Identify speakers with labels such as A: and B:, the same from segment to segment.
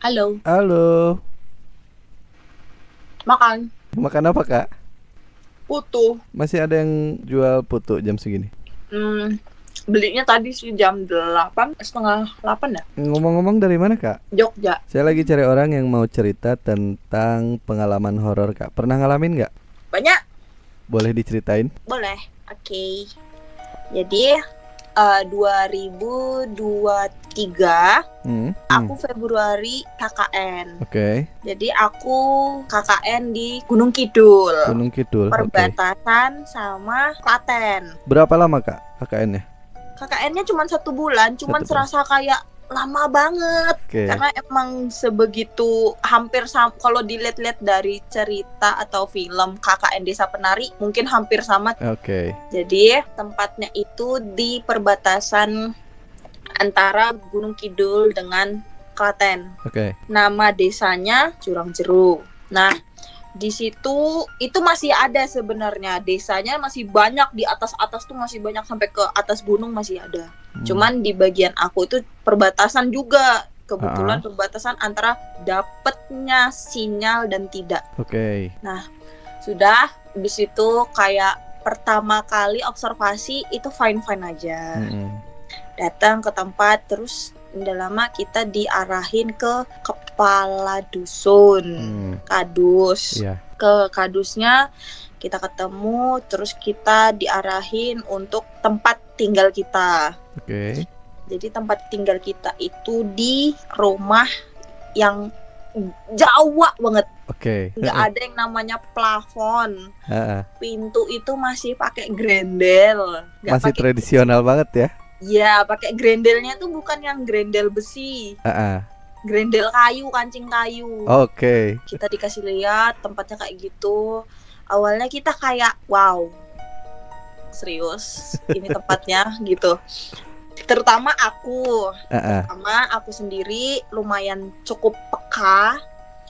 A: Halo,
B: Halo,
A: makan
B: makan apa kak?
A: putu.
B: Masih ada yang jual putu jam segini?
A: Hmm, belinya tadi sih jam 8, setengah 8 ya,
B: Ngomong-ngomong dari mana kak?
A: Jogja.
B: Saya lagi cari orang yang mau cerita tentang pengalaman horor kak. Pernah ngalamin nggak?
A: Banyak,
B: Boleh diceritain?
A: boleh. Oke. Jadi 2023
B: Hmm,
A: aku Februari KKN.
B: Oke.
A: Jadi aku KKN di Gunung Kidul,
B: Gunung Kidul, oke.
A: perbatasan sama Klaten.
B: Berapa lama kak KKN-nya?
A: KKN-nya cuma 1 bulan, cuman
B: Satu bulan.
A: serasa kayak lama banget
B: Oke,
A: karena emang sebegitu hampir sama. Kalau dilihat-lihat dari cerita atau film KKN Desa Penari mungkin hampir sama.
B: oke,
A: Jadi tempatnya itu di perbatasan antara Gunung Kidul dengan Klaten.
B: oke.
A: Nama desanya Jurang Jeru. Nah, di situ itu masih ada sebenarnya, desanya masih banyak, di atas-atas tuh masih banyak, sampai ke atas gunung masih ada.
B: Hmm.
A: Cuman di bagian aku itu perbatasan juga, kebetulan
B: Ah,
A: perbatasan antara dapetnya sinyal dan tidak.
B: oke.
A: Nah, sudah di situ kayak pertama kali observasi itu fine-fine aja.
B: Mm-mm.
A: Datang ke tempat, terus udah lama kita diarahin ke kepala dusun, kadus.
B: Iya,
A: Ke kadusnya kita ketemu, terus kita diarahin untuk tempat tinggal kita.
B: oke.
A: Jadi tempat tinggal kita itu di rumah yang Jawa banget.
B: Oke.
A: Nggak ada yang namanya plafon.
B: Ah,
A: Pintu itu masih pakai grendel, nggak
B: Masih
A: pakai.
B: tradisional banget ya?
A: Ya, pakai grendelnya tuh bukan yang grendel besi,
B: Ah,
A: grendel kayu, kancing kayu.
B: Oke.
A: Kita dikasih lihat tempatnya kayak gitu. Awalnya kita kayak, wow, serius, ini tempatnya gitu. Terutama
B: Ah,
A: aku sendiri lumayan cukup peka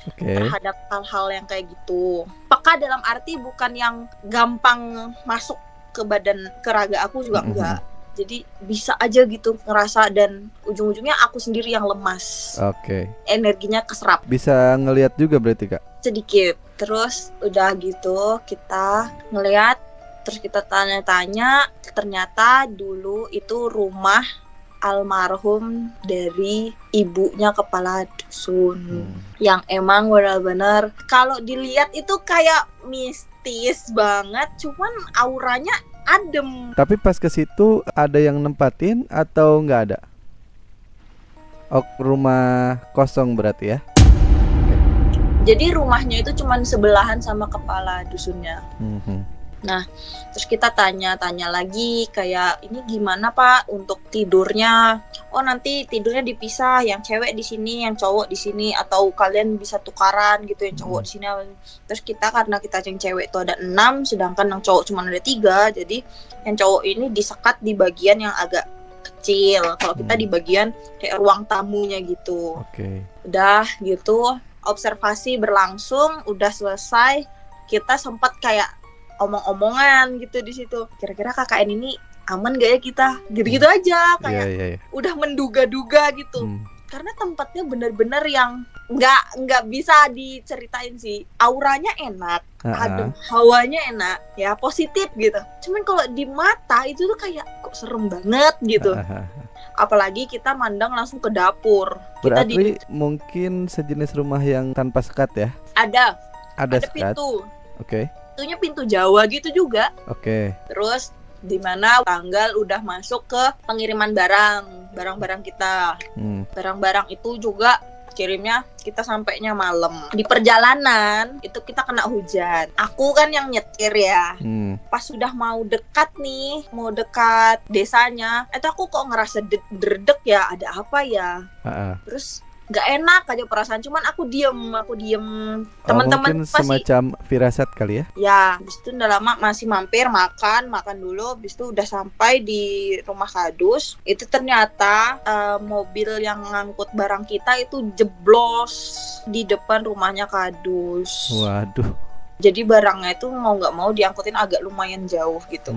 B: Oke.
A: terhadap hal-hal yang kayak gitu. Peka dalam arti bukan yang gampang masuk ke badan, ke raga aku juga enggak. Jadi bisa aja gitu ngerasa, dan ujung-ujungnya aku sendiri yang lemas.
B: Oke.
A: Energinya keserap
B: Bisa ngelihat juga berarti kak?
A: sedikit. Terus udah gitu kita ngeliat, terus kita tanya-tanya, ternyata dulu itu rumah almarhum dari ibunya kepala dusun. Yang emang benar-benar kalau dilihat itu kayak mistis banget, cuman auranya adem.
B: Tapi pas ke situ ada yang nempatin atau nggak ada? Oh, rumah kosong berarti ya?
A: Jadi rumahnya itu cuman sebelahan sama kepala dusunnya. Nah, terus kita tanya-tanya lagi kayak, ini gimana Pak untuk tidurnya? Oh, nanti tidurnya dipisah, yang cewek di sini, yang cowok di sini, atau kalian bisa tukaran gitu, yang cowok di sini. Terus kita, karena kita yang cewek itu ada 6, sedangkan yang cowok cuma ada 3, jadi yang cowok ini disekat di bagian yang agak kecil. Kalau kita di bagian kayak ruang tamunya gitu.
B: Oke.
A: Udah gitu, observasi berlangsung, udah selesai, kita sempat kayak omong-omongan gitu di situ. Kira-kira KKN ini aman gak ya kita? Gitu-gitu aja, kayak
B: Iya.
A: udah menduga-duga gitu. Karena tempatnya benar-benar yang nggak bisa diceritain sih. Auranya enak, adem, hawanya enak, ya positif gitu. Cuman kalau di mata itu tuh kayak kok serem banget gitu. Apalagi kita mandang langsung ke dapur. Kita
B: Berarti mungkin sejenis rumah yang tanpa sekat ya?
A: ada
B: Ada sekat.
A: pintu.
B: Oke.
A: Pintunya pintu Jawa gitu juga.
B: Oke.
A: Terus di mana tanggal udah masuk ke pengiriman barang-barang kita. Barang-barang itu juga kirimnya kita sampainya malam. Di perjalanan itu kita kena hujan. Aku kan yang nyetir ya. Pas sudah mau dekat nih, mau dekat desanya, itu aku kok ngerasa derdek ya, ada apa ya? Terus nggak enak aja perasaan, cuman aku diem. Teman-teman
B: mungkin semacam firasat kali ya?
A: Ya, habis itu udah lama masih mampir makan dulu. Habis itu udah sampai di rumah kadus. Itu ternyata mobil yang ngangkut barang kita itu jeblos di depan rumahnya kadus.
B: Waduh.
A: Jadi barangnya itu mau nggak mau diangkutin agak lumayan jauh gitu.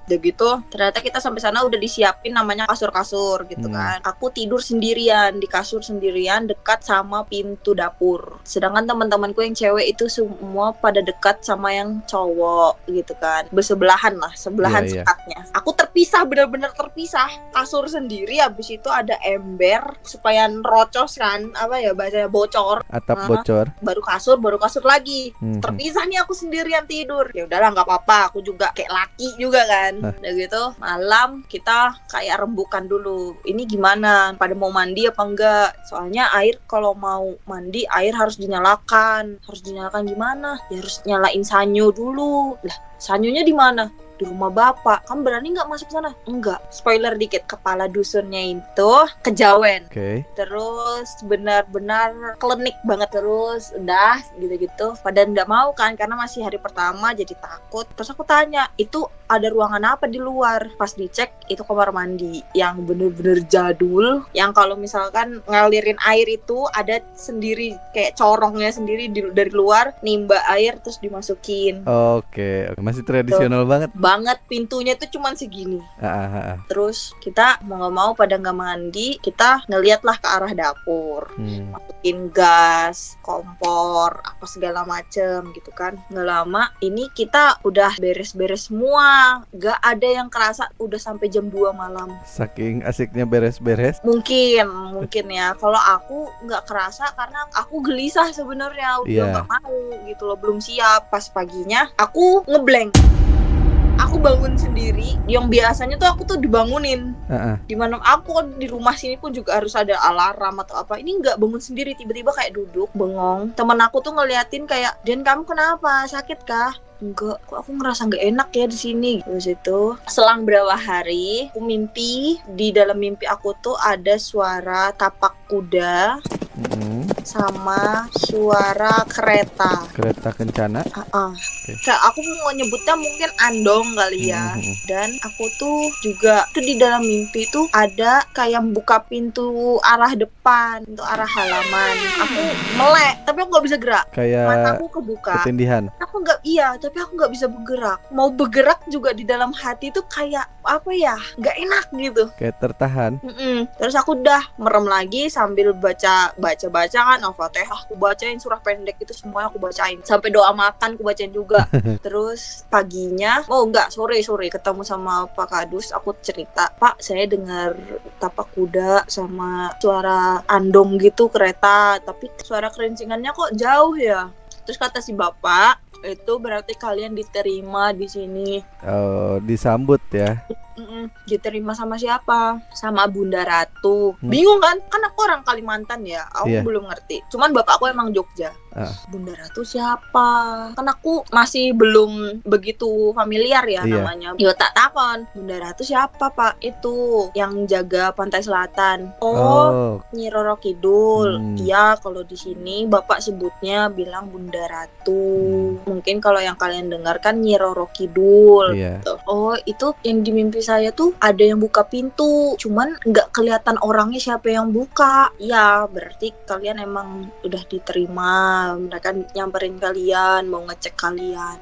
A: Udah gitu ternyata kita sampai sana udah disiapin namanya kasur-kasur gitu kan. Aku tidur sendirian di kasur sendirian dekat sama pintu dapur. Sedangkan teman-temanku yang cewek itu semua pada dekat sama yang cowok gitu kan. Bersebelahan lah, sebelahan
B: Iya, iya.
A: sekatnya. Aku terpisah, benar-benar terpisah. Kasur sendiri, habis itu ada ember supaya rocos kan, apa ya bahasanya, bocor.
B: Atap bocor.
A: Baru kasur lagi. Terpisah nih aku sendirian tidur. Ya udahlah nggak apa-apa, aku juga kayak laki juga kan. Udah gitu malam kita kayak rembukan dulu. Ini gimana? Pada mau mandi apa enggak? Soalnya air kalau mau mandi air harus dinyalakan. Harus dinyalakan gimana? Ya harus nyalain sanyo dulu. Lah, sanyonya di mana? Di rumah bapak. Kamu berani nggak masuk sana? Enggak. Spoiler dikit, kepala dusunnya itu kejawen. Terus benar-benar klinik banget, terus udah gitu-gitu. Padahal nggak mau kan karena masih hari pertama jadi takut. Terus aku tanya, itu ada ruangan apa di luar? Pas dicek itu kamar mandi yang bener-bener jadul. Yang kalau misalkan ngalirin air itu ada sendiri kayak corongnya sendiri dari luar, nimba air terus dimasukin.
B: Oke, masih tradisional banget.
A: Pintunya tuh cuman segini. Terus kita mau nggak mau pada nggak mandi, kita ngeliatlah ke arah dapur, masukin gas, kompor, apa segala macem gitu kan. Nggak lama ini kita udah beres-beres semua, nggak ada yang kerasa udah sampai jam 2 malam.
B: Saking asiknya beres-beres.
A: Mungkin ya. Kalau aku nggak kerasa karena aku gelisah sebenarnya, udah nggak mau gitu loh, belum siap. Pas paginya aku ngeblank. Aku bangun sendiri, yang biasanya tuh aku tuh dibangunin. Dimana aku di rumah sini pun juga harus ada alarm atau apa. Ini nggak bangun sendiri, tiba-tiba kayak duduk bengong. Temen aku tuh ngeliatin kayak, "Den, kamu kenapa? Sakit kah?" Enggak, kok aku ngerasa nggak enak ya di sini. Terus itu selang berapa hari, aku mimpi, di dalam mimpi aku tuh ada suara tapak kuda sama suara kereta kencana. Kayak aku mau nyebutnya mungkin andong kali ya. Dan aku tuh juga tuh di dalam mimpi tuh ada kayak buka pintu arah depan, pintu arah halaman. Aku melek, tapi aku nggak bisa gerak.
B: Kayak
A: mataku kebuka.
B: Ketindihan.
A: Tapi aku nggak bisa bergerak. Mau bergerak juga di dalam hati tuh kayak apa ya? Nggak enak gitu.
B: Kayak tertahan.
A: Terus aku udah merem lagi sambil baca kan Al-Fatihah, aku bacain surah pendek itu semuanya aku bacain. Sampai doa makan aku bacain juga. Terus paginya, sore ketemu sama Pak Kadus, aku cerita, "Pak, saya dengar tapak kuda sama suara andong gitu kereta, tapi suara kerencingannya kok jauh ya?" Terus kata si bapak, "Itu berarti kalian diterima di sini."
B: Disambut ya.
A: Diterima sama siapa? Sama Bunda Ratu. Bingung kan? Kan aku orang Kalimantan ya, aku belum ngerti. Cuman bapak aku emang Jogja. Bunda Ratu siapa? Kan aku masih belum begitu familiar ya namanya. Yo tak takon, "Bunda Ratu siapa, Pak?" "Itu yang jaga pantai selatan." Nyi Roro Kidul. Iya, kalau di sini bapak sebutnya bilang Bunda Ratu. Mungkin kalau yang kalian dengar kan Nyi Roro Kidul gitu. Itu yang di mimpi saya tuh ada yang buka pintu, cuman nggak kelihatan orangnya siapa yang buka. Ya berarti kalian emang udah diterima, mereka nyamperin kalian, mau ngecek kalian.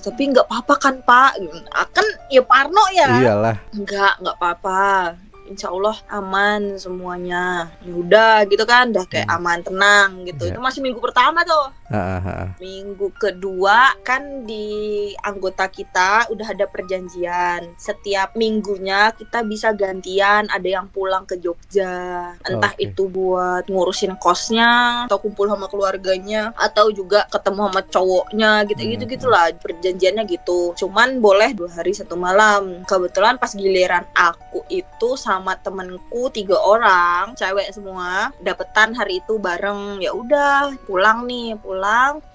A: Tapi nggak apa-apa kan Pak? Kan ya Parno ya.
B: Iyalah.
A: Nggak apa-apa. Insya Allah aman semuanya. Ya udah gitu kan, udah kayak aman, tenang gitu. Itu masih minggu pertama tuh. Minggu kedua kan di anggota kita udah ada perjanjian. Setiap minggunya kita bisa gantian, ada yang pulang ke Jogja. Entah itu buat ngurusin kosnya, atau kumpul sama keluarganya, atau juga ketemu sama cowoknya gitu-gitulah. Perjanjiannya gitu. Cuman boleh 2 hari 1 malam. Kebetulan pas giliran aku itu sama temenku 3 orang, cewek semua, dapetan hari itu bareng. Ya udah, pulang.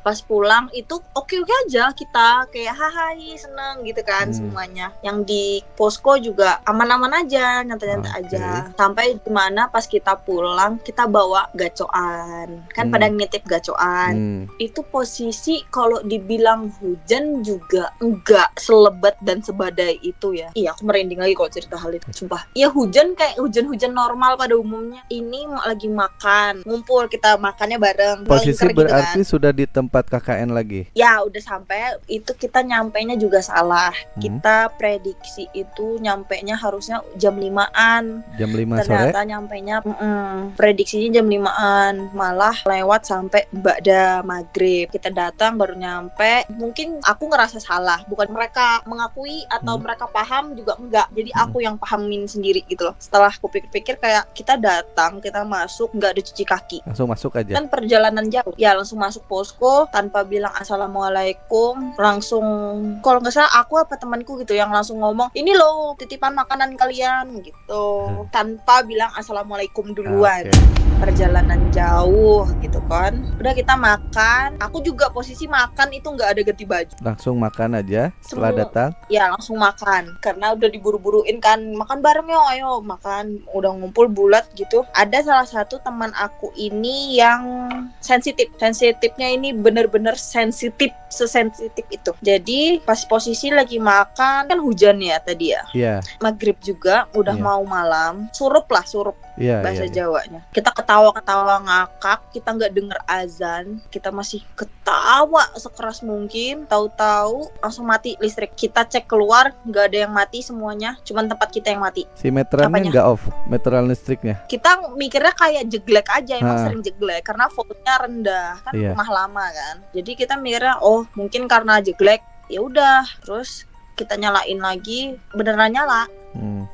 A: Pas pulang itu oke aja, kita kayak hai seneng gitu kan semuanya. Yang di posko juga aman-aman aja, nyantai-nyantai aja. Sampai dimana pas kita pulang kita bawa gacoan, kan pada nitip gacoan. Itu posisi kalau dibilang hujan juga enggak selebat dan sebadai itu ya. Iya, aku merinding lagi kalau cerita hal itu, sumpah. Iya, hujan kayak hujan-hujan normal pada umumnya. Ini lagi makan, ngumpul, kita makannya bareng.
B: Posisi berarti gitu kan. Sudah di tempat tempat KKN lagi.
A: Ya udah sampai, itu kita nyampainya juga salah.
B: Hmm.
A: Kita prediksi itu nyampainya harusnya jam 5-an.
B: Jam 5 sore.
A: Ternyata nyampainya prediksinya jam 5-an, malah lewat sampai ba'da maghrib. Kita datang baru nyampe. Mungkin aku ngerasa salah, bukan mereka mengakui atau mereka paham juga enggak. Jadi aku yang pahamin sendiri gitu loh. Setelah aku pikir-pikir kayak kita datang, kita masuk nggak ada cuci kaki.
B: Langsung masuk aja.
A: Kan perjalanan jauh. Ya langsung masuk posko tanpa bilang assalamualaikum. Langsung, kalau nggak salah aku apa temanku gitu yang langsung ngomong, ini loh titipan makanan kalian gitu. Tanpa bilang assalamualaikum duluan. Perjalanan jauh gitu kan. Udah kita makan. Aku juga posisi makan itu nggak ada ganti baju.
B: Langsung makan aja setelah datang.
A: Ya langsung makan. Karena udah diburu-buruin kan. Makan bareng yuk, ayo makan. Udah ngumpul bulat gitu. Ada salah satu teman aku ini yang sensitif. Sensitifnya ini bener-bener sensitif. Sesensitif itu. Jadi pas posisi lagi makan kan hujan ya tadi ya.
B: Iya.
A: Maghrib juga udah mau malam. Surup lah, surup.
B: Iya,
A: Bahasa
B: iya.
A: Jawanya. Kita ketawa-ketawa ngakak, kita nggak denger azan, kita masih ketawa sekeras mungkin. Tahu-tahu langsung mati listrik. Kita cek keluar, nggak ada yang mati semuanya, cuman tempat kita yang mati.
B: Si meterannya
A: Apanya?
B: nggak off, meteran listriknya.
A: Kita mikirnya kayak jeglek aja, emang
B: Ah.
A: sering jeglek karena voltnya rendah kan,
B: Iya.
A: rumah lama kan. Jadi kita mikirnya oh mungkin karena jeglek, ya udah. Terus kita nyalain lagi, beneran nyala.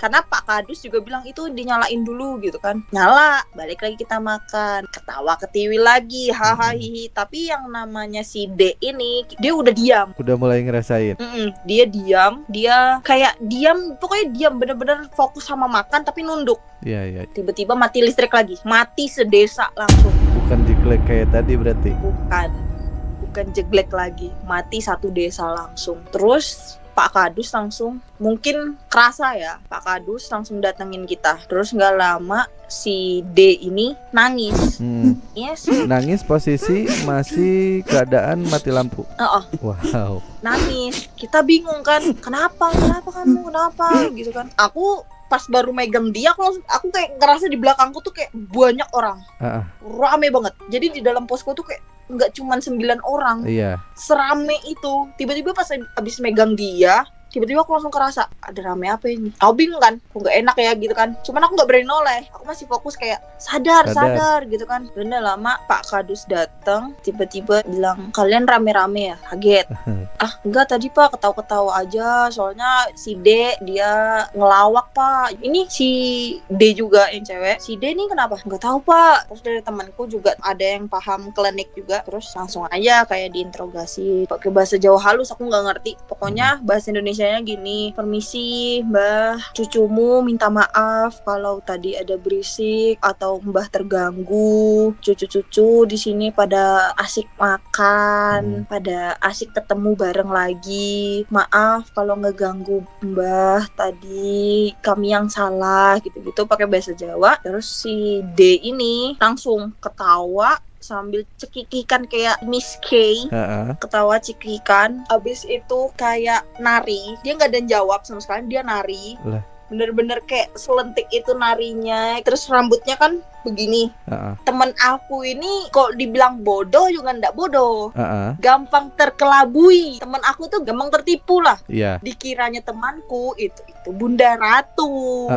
A: Karena Pak Kadus juga bilang itu dinyalain dulu gitu kan. Nyala, balik lagi kita makan. Ketawa ketiwi lagi, hahaha. Tapi yang namanya si D ini, dia udah diam.
B: Udah mulai ngerasain.
A: Dia diam, dia kayak diam, pokoknya diam, bener-bener fokus sama makan tapi nunduk.
B: Iya, iya.
A: Tiba-tiba mati listrik lagi, mati sedesa langsung.
B: Bukan jeglek kayak tadi berarti.
A: Bukan jeglek lagi, mati satu desa langsung. Terus Pak Kadus langsung, mungkin kerasa ya, Pak Kadus langsung datengin kita. Terus nggak lama si D ini nangis. Yes.
B: Nangis posisi masih keadaan mati lampu. Wow.
A: Nangis. Kita bingung kan, kenapa kamu, kenapa gitu kan. Aku pas baru megang dia, aku kayak ngerasa di belakangku tuh kayak banyak orang. Rame banget. Jadi di dalam posko tuh kayak nggak cuma 9 orang.
B: Iya.
A: Serame itu. Tiba-tiba pas abis megang dia, tiba-tiba aku langsung kerasa ada rame apa ini. Aku bingung kan, aku nggak enak ya gitu kan. Cuman aku nggak berani noleh. Aku masih fokus kayak sadar gitu kan. Bener lama Pak Kadus datang, tiba-tiba bilang kalian rame-rame ya, kaget. Enggak tadi Pak, ketawa-ketawa aja. Soalnya si D dia ngelawak Pak. Ini si D juga yang cewek. Si D nih kenapa? Nggak tahu Pak. Terus dari temanku juga ada yang paham klinik juga. Terus langsung aja kayak diinterogasi pakai bahasa Jawa halus, aku nggak ngerti. Pokoknya bahasa Indonesianya gini, permisi Mbah, cucumu minta maaf kalau tadi ada berisik atau Mbah terganggu. Cucu-cucu di sini pada asik makan, pada asik ketemu bareng lagi. Maaf kalau ngeganggu Mbah tadi, kami yang salah gitu-gitu pakai bahasa Jawa. Terus si D ini langsung ketawa sambil cekikikan kayak Miss K. Ketawa cekikikan. Abis itu kayak nari. Dia nggak ada jawab sama sekali, dia nari. Bener-bener kayak selentik itu narinya. Terus rambutnya kan begini. Temen aku ini kok dibilang bodoh juga ndak bodoh. Gampang terkelabui. Temen aku tuh gampang tertipu lah. Dikiranya temanku itu Bunda Ratu.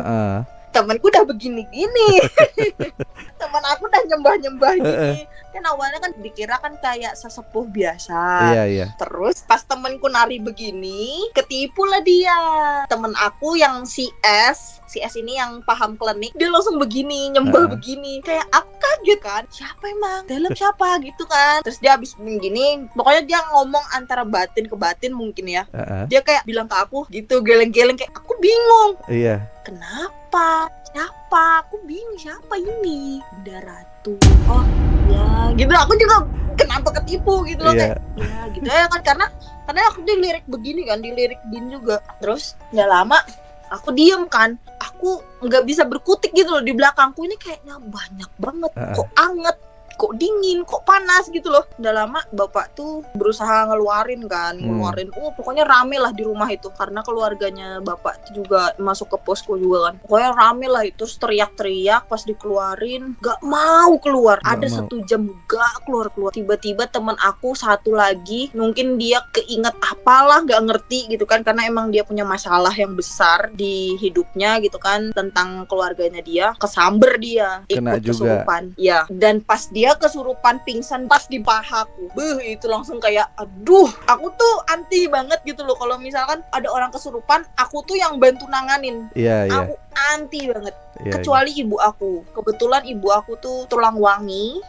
A: Temanku udah begini-gini. Teman aku udah nyembah-nyembah gini. Kan awalnya kan dikira kan kayak sesepuh biasa.
B: Iya.
A: Terus pas temanku nari begini, ketipu lah dia. Temen aku yang si S ini yang paham klinik, dia langsung begini, nyembah begini. Kayak aku kaget kan, siapa emang? Dalam siapa gitu kan. Terus dia habis begini, pokoknya dia ngomong antara batin ke batin mungkin ya. Dia kayak bilang ke aku gitu, geleng-geleng kayak aku bingung.
B: Iya.
A: Kenapa? Siapa? Aku bingung siapa ini? Bunda Ratu. Oh ya gitu, aku juga kenapa ketipu gitu loh. Kayak ya gitu ya kan, karena aku dilirik begini kan, dilirik Din juga. Terus gak lama aku diem kan, aku nggak bisa berkutik gitu loh. Di belakangku ini kayaknya banyak banget, kok anget kok dingin, kok panas gitu loh. Udah lama bapak tuh berusaha ngeluarin kan, pokoknya rame lah di rumah itu karena keluarganya bapak tuh juga masuk ke posko juga kan. Pokoknya rame lah itu, terus teriak-teriak pas dikeluarin, gak mau keluar. Ada 1 jam gak keluar-keluar. Tiba-tiba teman aku satu lagi, mungkin dia keinget apalah, gak ngerti gitu kan, karena emang dia punya masalah yang besar di hidupnya gitu kan tentang keluarganya dia, kesamber dia,
B: Kena
A: ikut
B: juga.
A: kesurupan. Ya, dan pas dia kesurupan pingsan pas di pahaku. Itu langsung kayak aduh, aku tuh anti banget gitu loh kalau misalkan ada orang kesurupan, aku tuh yang bantu nanganin.
B: Iya.
A: Aku anti banget.
B: Iya,
A: Kecuali ibu aku. Kebetulan ibu aku tuh tulang wangi.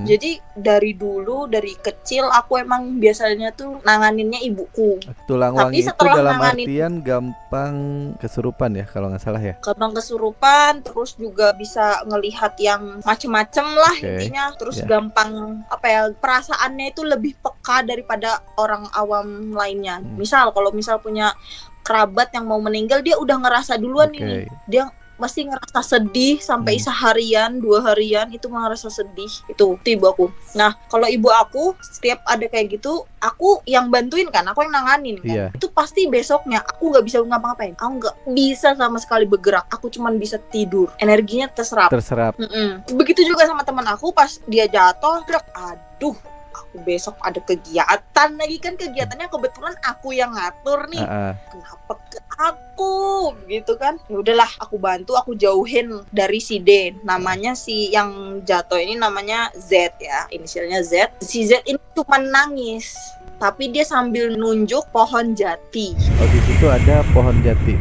A: Jadi dari dulu, dari kecil aku emang biasanya tuh nanganinnya ibuku.
B: Tulang
A: Tapi
B: wangi itu
A: setelah
B: dalam
A: nanganin,
B: artian gampang kesurupan ya kalau nggak salah ya.
A: gampang kesurupan, terus juga bisa ngelihat yang macem-macem lah
B: Oke,
A: intinya. Terus
B: ya.
A: gampang perasaannya itu lebih peka daripada orang awam lainnya. Misal kalau punya kerabat yang mau meninggal, dia udah ngerasa duluan ini. Dia pasti ngerasa sedih sampai seharian, 2 harian itu ngerasa sedih. Itu ibu aku. Nah, kalau ibu aku setiap ada kayak gitu, aku yang bantuin kan, aku yang nanganin kan.
B: Iya.
A: Itu pasti besoknya aku nggak bisa ngapa-ngapain. Aku nggak bisa sama sekali bergerak. Aku cuman bisa tidur. Energinya terserap. Begitu juga sama teman aku, pas dia jatuh, aduh, aku besok ada kegiatan lagi kan, kegiatannya kebetulan aku yang ngatur nih. Kenapa ke aku gitu kan? Ya udahlah, aku bantu, aku jauhin dari si D. Namanya si yang jatuh ini namanya Z ya, inisialnya Z. Si Z ini cuma nangis, tapi dia sambil nunjuk pohon jati.
B: Oh, di situ ada pohon jati.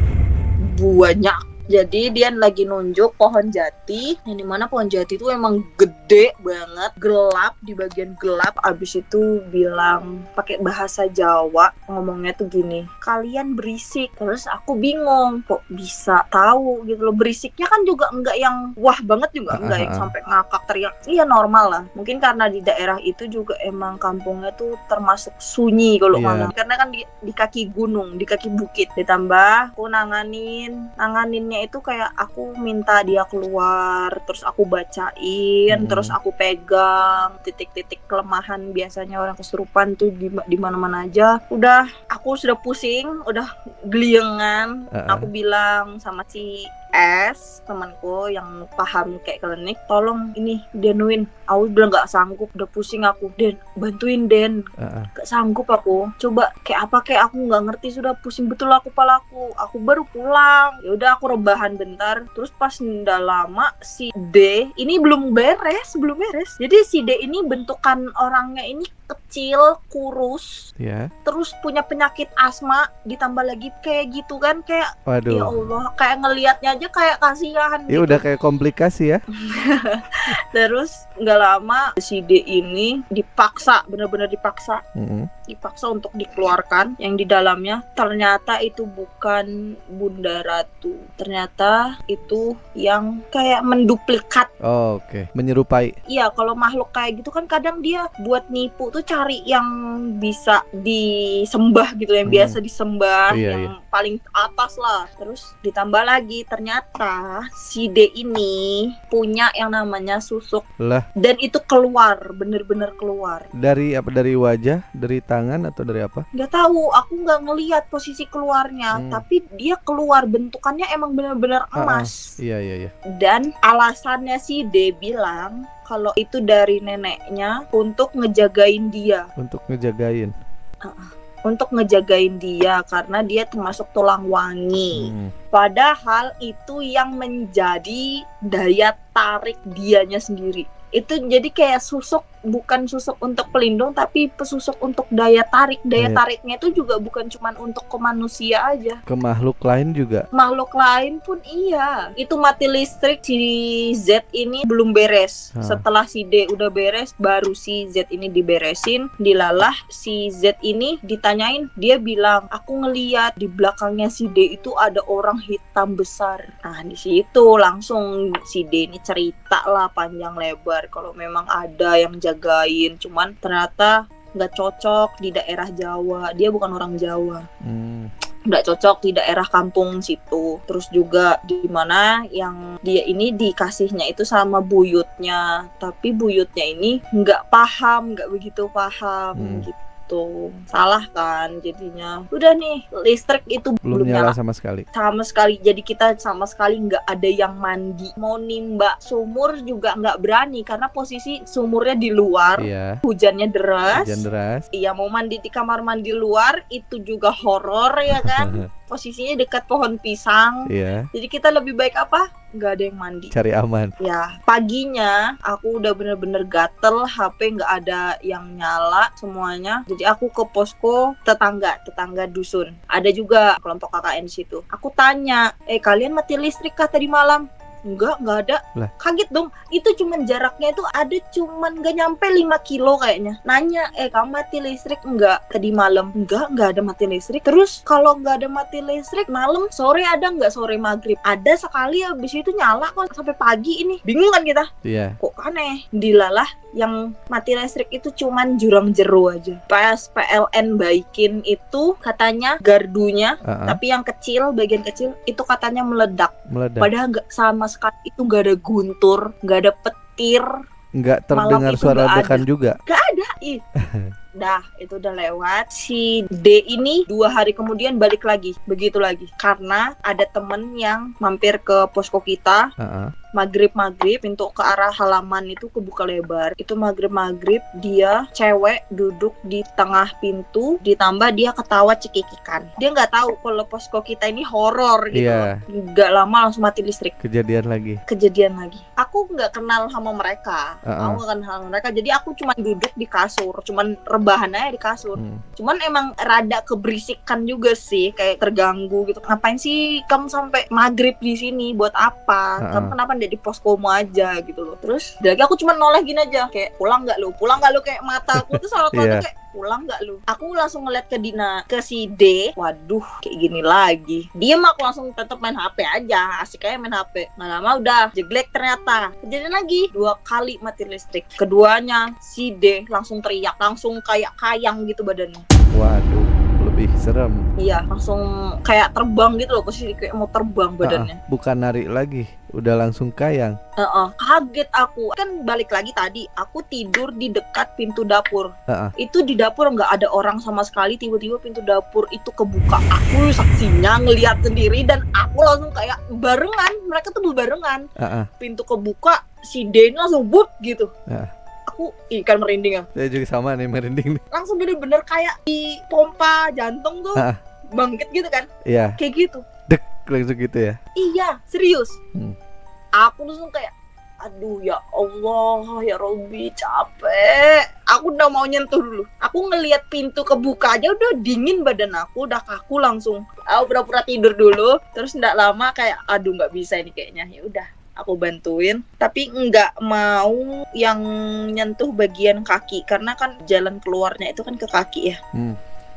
A: Banyak. Jadi dia lagi nunjuk pohon jati, yang dimana pohon jati itu emang gede banget, gelap, di bagian gelap. Abis itu bilang pakai bahasa Jawa, ngomongnya tuh gini, kalian berisik. Terus aku bingung, kok bisa tahu gitu loh. Berisiknya kan juga enggak yang wah banget juga, enggak yang sampai ngakak teriak. Iya, normal lah. Mungkin karena di daerah itu juga emang kampungnya tuh termasuk sunyi kalau ngomong. Karena kan di kaki gunung, di kaki bukit. Ditambah aku nanganinnya itu kayak aku minta dia keluar, terus aku bacain, terus aku pegang titik-titik kelemahan biasanya orang kesurupan tuh di mana-mana aja. Aku sudah pusing, udah geliengan. Aku bilang sama si S, temanku yang paham kayak klinik, tolong ini denuin. Aku udah nggak sanggup, udah pusing aku. Den, bantuin Den. Gak sanggup aku. Coba kayak apa, kayak aku nggak ngerti, sudah pusing betul aku kepalaku. Aku baru pulang. Ya udah aku rebahan bentar. Terus pas udah lama si D ini belum beres. Jadi si D ini bentukan orangnya ini kecil, kurus, terus punya penyakit asma, ditambah lagi kayak gitu kan, kayak
B: waduh.
A: Ya Allah, kayak ngelihatnya aja kayak kasihan.
B: Ya gitu. Udah kayak komplikasi ya.
A: Terus nggak lama si D ini dipaksa, benar-benar dipaksa, dipaksa untuk dikeluarkan. Yang di dalamnya ternyata itu bukan Bunda Ratu, ternyata itu yang kayak menduplikat.
B: Oke. Menyerupai.
A: Iya, kalau makhluk kayak gitu kan kadang dia buat nipu tuh cari yang bisa disembah gitu, yang biasa disembah, yang paling atas lah. Terus ditambah lagi ternyata si D ini punya yang namanya susuk
B: lah.
A: Dan itu keluar, bener-bener keluar.
B: Dari apa? Dari wajah, dari tangan atau dari apa?
A: Nggak tahu, aku nggak ngelihat posisi keluarnya, tapi dia keluar, bentukannya emang bener-bener emas.
B: Iya.
A: Dan alasannya si D bilang kalau itu dari neneknya untuk ngejagain dia.
B: Untuk ngejagain.
A: Untuk ngejagain dia karena dia termasuk tulang wangi. Padahal itu yang menjadi daya tarik dianya sendiri. Itu jadi kayak susuk, bukan susuk untuk pelindung, tapi pesusuk untuk daya tarik. Daya tariknya itu juga bukan cuma untuk ke manusia aja,
B: ke makhluk lain juga.
A: Makhluk lain pun iya. Itu mati listrik, si Z ini belum beres. Setelah si D udah beres, baru si Z ini diberesin. Dilalah si Z ini ditanyain, dia bilang, aku ngeliat di belakangnya si D itu ada orang hitam besar. Nah di situ langsung si D ini cerita lah panjang lebar kalau memang ada yang jagain, cuman ternyata nggak cocok di daerah Jawa, dia bukan orang Jawa. nggak cocok di daerah kampung situ. Terus juga di mana yang dia ini dikasihnya itu sama buyutnya, tapi buyutnya ini nggak begitu paham gitu. Salah kan jadinya. Udah nih, listrik itu
B: Belum nyala sama sekali.
A: sama sekali. Jadi kita sama sekali nggak ada yang mandi. Mau nimba sumur juga nggak berani karena posisi sumurnya di luar.
B: Iya.
A: Hujannya deras.
B: Hujan deras.
A: Iya, mau mandi di kamar mandi luar itu juga horor ya kan. Posisinya dekat pohon pisang.
B: Iya.
A: Jadi kita lebih baik apa? Nggak ada yang mandi.
B: Cari aman.
A: Ya, paginya aku udah bener-bener gatel, HP nggak ada yang nyala semuanya. Jadi aku ke posko tetangga dusun. Ada juga kelompok KKN di situ. Aku tanya, kalian mati listrik kah tadi malam? Enggak ada.
B: Lah.
A: Kaget dong. Itu cuman jaraknya itu ada cuman gak nyampe 5 kilo kayaknya. Nanya, kamu mati listrik enggak tadi malam? Enggak ada mati listrik. Terus kalau enggak ada mati listrik malam, sore ada enggak? Sore maghrib ada sekali, habis itu nyala kok sampai pagi ini. Bingung kan kita?
B: Iya.
A: Kok aneh. Dilalah yang mati listrik itu cuman jurang jeru aja. Pas PLN baikin itu katanya gardunya, tapi yang kecil, bagian kecil itu katanya meledak. Padahal nggak sama sekali, itu nggak ada guntur, nggak ada petir,
B: nggak terdengar suara ledakan juga.
A: Nggak ada. Dah, itu udah lewat. Si D ini 2 hari kemudian balik lagi, begitu lagi. Karena ada temen yang mampir ke posko kita. Maghrib pintu ke arah halaman itu kebuka lebar. Itu maghrib dia cewek duduk di tengah pintu, ditambah dia ketawa cekikikan. Dia nggak tahu kalau posko kita ini horor gitu.
B: Iya.
A: Nggak lama langsung mati listrik.
B: Kejadian lagi.
A: Aku nggak kenal sama mereka. Aku nggak kenal sama mereka. Jadi aku cuma duduk di kasur, cuman rebahan aja di kasur. Cuman emang rada keberisikan juga sih, kayak terganggu gitu. Ngapain sih kamu sampai maghrib di sini? Buat apa? Kamu kenapa di poskomu aja gitu loh. Terus lagi aku cuma noleh gini aja, kayak pulang nggak lu kayak mataku tuh sorot-sorotnya kayak pulang nggak lu. Aku langsung ngeliat ke si D. Waduh, kayak gini lagi. Diem, aku langsung tetap main HP aja, asik aja main HP. Nggak lama udah jeglek ternyata. Kejadian lagi 2 kali mati listrik. Keduanya si D langsung teriak, langsung kayak kayang gitu badannya.
B: Waduh, lebih serem.
A: Iya, langsung kayak terbang gitu loh, posisi kayak mau terbang badannya.
B: Bukan narik lagi, udah langsung kayang.
A: Kaget aku. Kan balik lagi tadi, aku tidur di dekat pintu dapur. Itu di dapur nggak ada orang sama sekali, tiba-tiba pintu dapur itu kebuka. Aku saksinya ngelihat sendiri dan aku langsung kayak barengan, mereka tuh barengan. Pintu kebuka, si D langsung buk gitu. Aku ikan merinding ya.
B: Saya juga sama nih merinding nih.
A: Langsung bener-bener kayak di pompa jantung tuh bangkit gitu kan.
B: Iya.
A: Kayak gitu.
B: Dek, langsung gitu ya.
A: Iya, serius. Aku langsung kayak, aduh ya Allah, ya Robbi, capek. Aku udah mau nyentuh dulu. Aku ngelihat pintu kebuka aja udah dingin badan aku, udah kaku langsung. Aku pura-pura tidur dulu, terus nggak lama kayak, aduh nggak bisa ini kayaknya. Ya udah, aku bantuin, tapi nggak mau yang nyentuh bagian kaki karena kan jalan keluarnya itu kan ke kaki ya.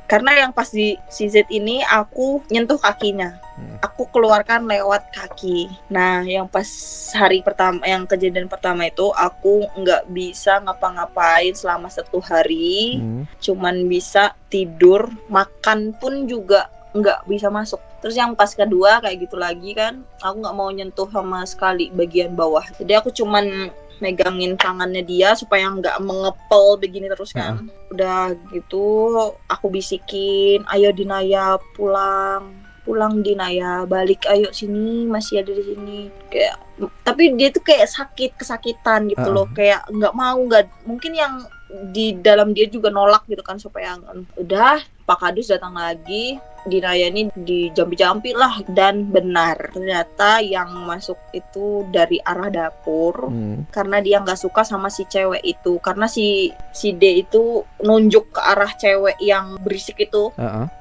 A: Karena yang pas di CZ ini aku nyentuh kakinya, aku keluarkan lewat kaki. Nah, yang pas hari pertama, yang kejadian pertama itu aku nggak bisa ngapa-ngapain selama 1 hari, cuman bisa tidur, makan pun juga nggak bisa masuk. Terus yang pas kedua kayak gitu lagi kan, aku nggak mau nyentuh sama sekali bagian bawah. Jadi aku cuman megangin tangannya dia supaya nggak mengepel begini terus kan. Udah gitu aku bisikin, ayo Dinaya pulang Dinaya, balik, ayo sini, masih ada di sini. Kayak, tapi dia tuh kayak kesakitan gitu loh, kayak nggak mau, mungkin yang di dalam dia juga nolak gitu kan supaya udah. Pak Kadus datang lagi, Dinaya ini dijampi-jampi lah, dan benar ternyata yang masuk itu dari arah dapur. Karena dia nggak suka sama si cewek itu, karena si D itu nunjuk ke arah cewek yang berisik itu,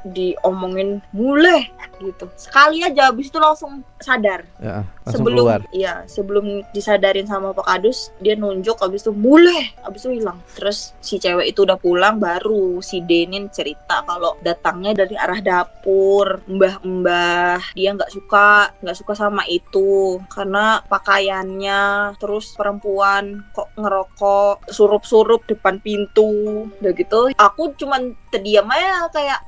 A: diomongin mulai gitu sekali aja, habis itu langsung sadar. Sebelum disadarin sama Pak Kadus, dia nunjuk, habis itu mulai, habis itu hilang. Terus si cewek itu udah pulang, baru si D ini cerita kalau datangnya dari arah dapur. Mbah dia nggak suka sama itu karena pakaiannya, terus perempuan kok ngerokok surup-surup depan pintu. Udah gitu aku cuman terdiam aja kayak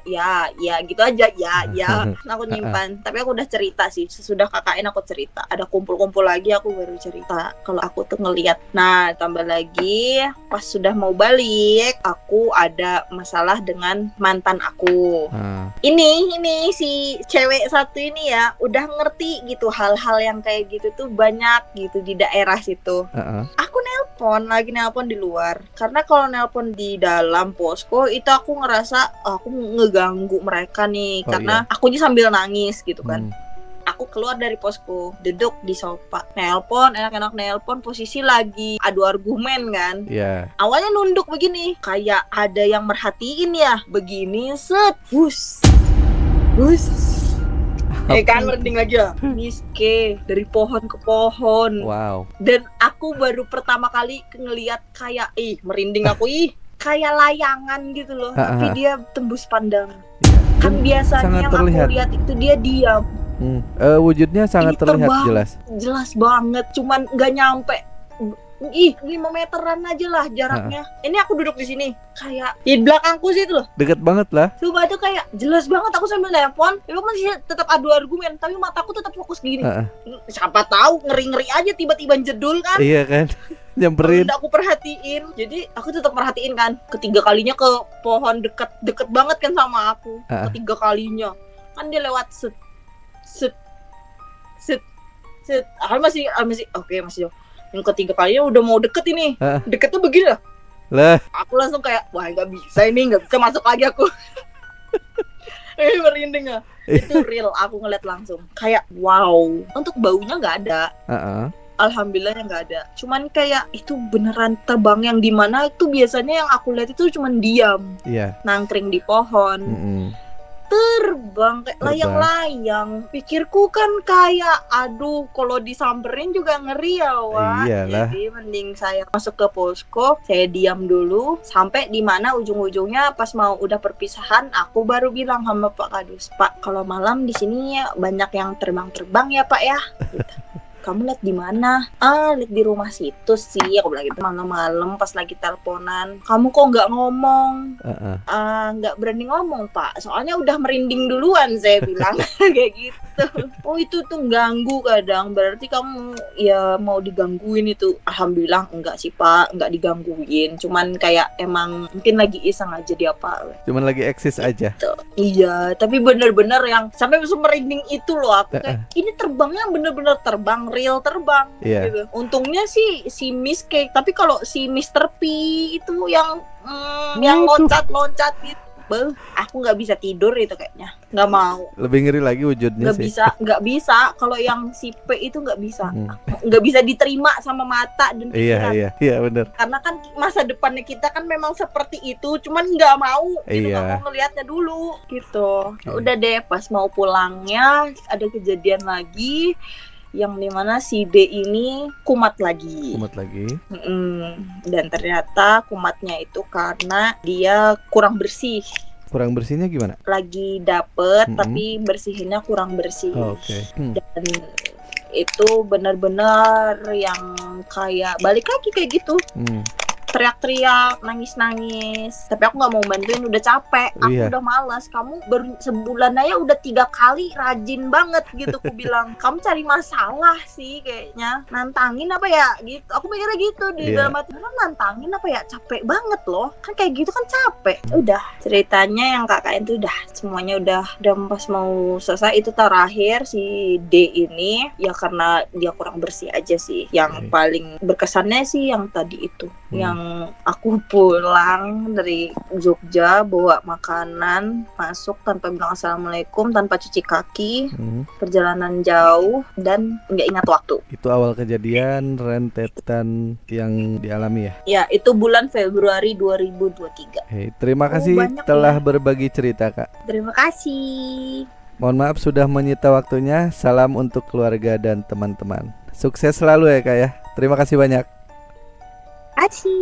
A: ya gitu aja ya. Aku nyimpan. Tapi aku udah cerita sih, sesudah KKN aku cerita. Ada kumpul-kumpul lagi aku baru cerita kalau aku tuh ngeliat. Nah tambah lagi pas sudah mau balik aku ada masalah dengan mantan aku. Ini si cewek satu ini ya udah ngerti gitu hal-hal yang kayak gitu tuh banyak gitu di daerah situ. Aku lagi nelpon di luar karena kalau nelpon di dalam posko itu aku ngerasa aku ngeganggu mereka nih karena akunya sambil nangis gitu kan. Aku keluar dari posko, duduk di sofa, nelpon, enak-enak nelpon, posisi lagi adu argumen kan. Awalnya nunduk begini, kayak ada yang merhatiin ya, begini set, hus, kan merinding aja, miske dari pohon ke pohon.
B: Wow.
A: Dan aku baru pertama kali ngelihat kayak, merinding aku kayak layangan gitu loh, tapi dia tembus pandang. Kan biasanya yang aku lihat itu dia diam.
B: Wujudnya sangat terlihat
A: jelas banget, cuman nggak nyampe 5 meteran aja lah jaraknya. Ini aku duduk di sini, kayak di belakangku sih itu loh.
B: Deket banget lah.
A: Coba tuh kayak jelas banget aku sambil nelpon, itu masih tetap adu argumen, tapi mataku tetap fokus gini. Siapa tahu ngeri-ngeri aja tiba-tiba jedul kan?
B: Iya kan, nyamperin.
A: Udah aku perhatiin, jadi aku tetap perhatiin kan. Ketiga kalinya ke pohon deket banget kan sama aku. Ketiga kalinya kan dia lewat set. Aku masih oke, masih jauh. Yang ketiga kalinya udah mau deket ini. Deketnya begini lah. Aku langsung kayak, wah nggak bisa masuk lagi aku. Merinding ya. Itu real, aku ngeliat langsung. Kayak wow. Untuk baunya nggak ada. Alhamdulillah nggak ada. Cuman kayak itu beneran terbang yang dimana itu biasanya yang aku lihat itu cuman diam. Nangkring di pohon. Terbang kayak layang-layang. Pikirku kan kayak aduh kalau disamperin juga ngeri ya wah. Jadi mending saya masuk ke posko, saya diam dulu sampai di mana ujung-ujungnya pas mau udah perpisahan aku baru bilang sama Pak Kadus, Pak kalau malam di sini banyak yang terbang-terbang ya Pak ya. Gitu. Kamu lihat di mana? Lihat di rumah situ sih. Aku bilang gitu malam-malam pas lagi teleponan. Kamu kok nggak ngomong? Nggak berani ngomong Pak. Soalnya udah merinding duluan saya bilang kayak gitu. Oh itu tuh ganggu kadang. Berarti kamu ya mau digangguin itu. Alhamdulillah enggak sih Pak, nggak digangguin. Cuman kayak emang mungkin lagi iseng aja dia Pak.
B: Cuman lagi eksis aja.
A: Iya, tapi bener-bener yang sampai bisa merinding itu loh aku kayak ini terbangnya bener-bener terbang. Real terbang gitu. Untungnya sih si Miss Cake, tapi kalau si Mr. P itu yang loncat-loncat gitu, aku nggak bisa tidur itu kayaknya, nggak mau.
B: Lebih ngeri lagi wujudnya
A: nggak bisa. Kalau yang si P itu nggak bisa, nggak bisa diterima sama mata dan pikiran.
B: Iya benar.
A: Karena kan masa depannya kita kan memang seperti itu, cuman nggak mau, gitu, nggak mau ngelihatnya dulu, gitu. Udah deh, pas mau pulangnya ada kejadian lagi. Yang dimana si D ini kumat lagi. Dan ternyata kumatnya itu karena dia kurang bersih.
B: Kurang bersihnya gimana?
A: Lagi dapet tapi bersihinnya kurang bersih. Dan itu benar-benar yang kayak balik lagi kayak gitu. Teriak-teriak, nangis-nangis. Tapi aku nggak mau bantuin, udah capek. Aku udah malas. Kamu baru sebulan aja udah 3 kali, rajin banget gitu. Aku bilang, kamu cari masalah sih kayaknya. Nantangin apa ya? Gitu. Aku mikirnya gitu di dalam hati. Nantangin apa ya? Capek banget loh. Kan kayak gitu kan capek. Udah ceritanya yang KKN tuh udah semuanya udah pas mau selesai itu terakhir si D ini ya karena dia kurang bersih aja sih. Yang paling berkesannya sih yang tadi itu. Yang aku pulang dari Jogja bawa makanan masuk tanpa bilang assalamualaikum, tanpa cuci kaki, perjalanan jauh dan nggak ingat waktu.
B: Itu awal kejadian rentetan yang dialami ya?
A: Ya itu bulan Februari 2023.
B: Terima kasih telah berbagi cerita Kak.
A: Terima kasih.
B: Mohon maaf sudah menyita waktunya. Salam untuk keluarga dan teman-teman. Sukses selalu ya Kak ya. Terima kasih banyak.
A: Aci.